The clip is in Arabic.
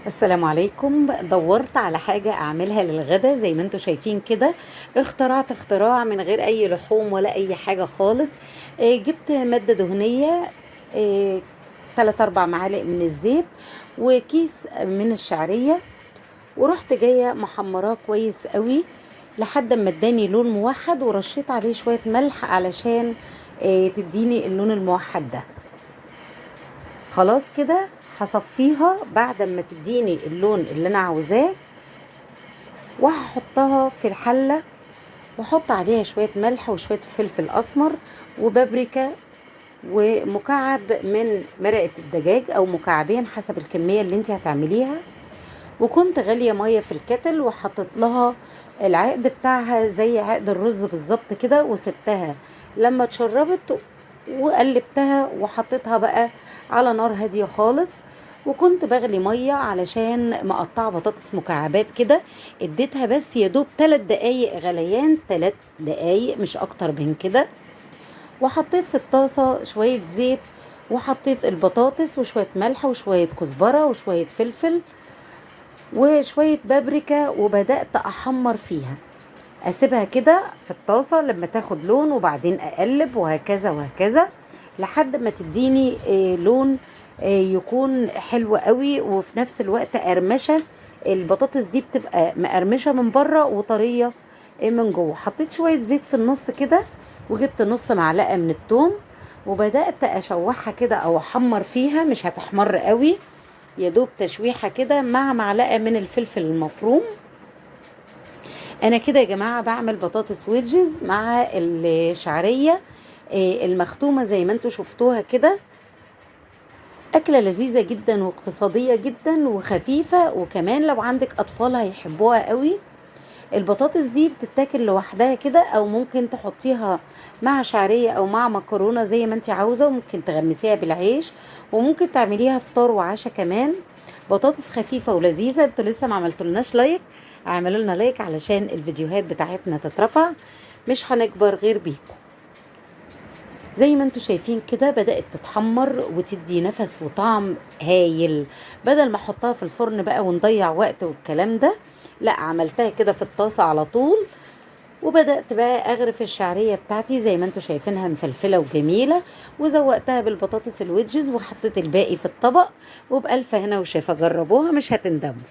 السلام عليكم. دورت على حاجة أعملها للغدا زي ما انتوا شايفين كده. اخترعت اختراع من غير أي لحوم ولا أي حاجة خالص. جبت مادة دهنية، آه، 3 4 معالق من الزيت وكيس من الشعرية، ورحت جاية محمراه كويس قوي لحد ما اداني لون موحد، ورشيت عليه شوية ملح علشان تديني اللون الموحد ده. خلاص كده هصفيها بعد ما تديني اللون اللي انا عاوزاه، وهحطها في الحلة واحط عليها شوية ملح وشوية فلفل اسمر وبابريكا ومكعب من مرقة الدجاج او مكعبين حسب الكمية اللي انت هتعمليها. وكنت غالية مية في الكتل وحطت لها العقد بتاعها زي عقد الرز بالظبط كده، وسبتها لما اتشربت وقلبتها وحطيتها بقى على نار هادية خالص. وكنت بغلي مية علشان مقطعة بطاطس مكعبات كده، اديتها بس يدوب 3 دقايق غليان، 3 دقايق مش اكتر من كده. وحطيت في الطاسة شوية زيت، وحطيت البطاطس وشوية ملح وشوية كزبرة وشوية فلفل وشوية بابريكا، وبدأت أحمر فيها، أسيبها كده في الطاسة لما تاخد لون، وبعدين أقلب وهكذا وهكذا لحد ما تديني لون يكون حلو قوي، وفي نفس الوقت قرمشة. البطاطس دي بتبقى مقرمشة من بره وطرية من جوه. حطيت شوية زيت في النص كده، وجبت نص معلقة من الثوم، وبدأت أشوحها كده أو أحمر فيها، مش هتحمر قوي، يا دوب تشويحة كده مع معلقة من الفلفل المفروم. انا كده يا جماعة بعمل بطاطس ويدجز مع الشعرية المختومة زي ما انتوا شفتوها كده. اكلة لذيذة جدا واقتصادية جدا وخفيفة، وكمان لو عندك اطفال هيحبوها قوي. البطاطس دي بتتاكل لوحدها كده، او ممكن تحطيها مع شعرية او مع مكرونة زي ما انت عاوزة، وممكن تغمسيها بالعيش، وممكن تعمليها فطار وعشاء كمان. بطاطس خفيفة ولذيذة. انتوا لسه ما عملتولناش لايك؟ اعملوا لنا لايك علشان الفيديوهات بتاعتنا تترفع، مش هنكبر غير بيكم. زي ما انتوا شايفين كده بدأت تتحمر وتدي نفس وطعم هايل. بدل ما احطها في الفرن بقى ونضيع وقت والكلام ده، لا، عملتها كده في الطاسة على طول. وبدأت بقى اغرف الشعرية بتاعتي زي ما انتوا شايفينها مفلفلة وجميلة، وزوقتها بالبطاطس الويدجز، وحطيت الباقي في الطبق. وبألف هنا وشفا، جربوها مش هتندموا.